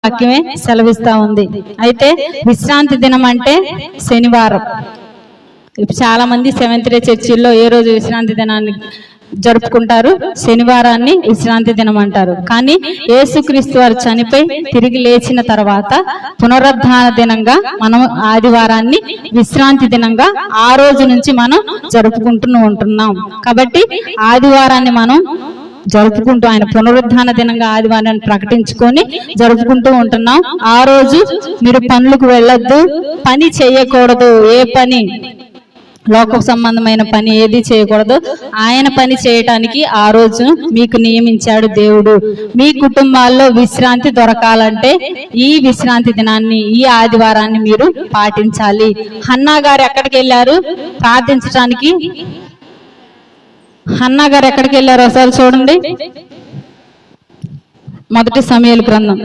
వాక్యమే సెలవిస్తా ఉంది. అయితే విశ్రాంతి దినం అంటే శనివారం. చాలా మంది సెవెంత్ డే చర్చిల్లో ఏ రోజు విశ్రాంతి దినాన్ని జరుపుకుంటారు? శనివారాన్ని విశ్రాంతి దినం అంటారు. కానీ యేసుక్రీస్తు వారు చనిపోయి తిరిగి లేచిన తర్వాత పునరుద్ధాన దినంగా మనం ఆదివారాన్ని విశ్రాంతి దినంగా ఆ రోజు నుంచి మనం జరుపుకుంటూ ఉంటున్నాం. కాబట్టి ఆదివారాన్ని మనం జరుపుకుంటూ ఆయన పునరుద్ధాన దినంగా ఆదివారాన్ని ప్రకటించుకొని జరుపుకుంటూ ఉంటున్నాం. ఆ రోజు మీరు పనులకు వెళ్ళొద్దు, పని చేయకూడదు. ఏ పని, లోక సంబంధమైన పని ఏది చేయకూడదు. ఆయన పని చేయటానికి ఆ రోజు మీకు నియమించాడు దేవుడు. మీ కుటుంబాల్లో విశ్రాంతి దొరకాలంటే ఈ విశ్రాంతి దినాన్ని, ఈ ఆదివారాన్ని మీరు పాటించాలి. హన్నా గారు ఎక్కడికి వెళ్ళారు ప్రార్థించడానికి? హన్నా గారు ఎక్కడికి వెళ్ళారు ఒకసారి చూడండి. 1 సమూయేలు గ్రంథం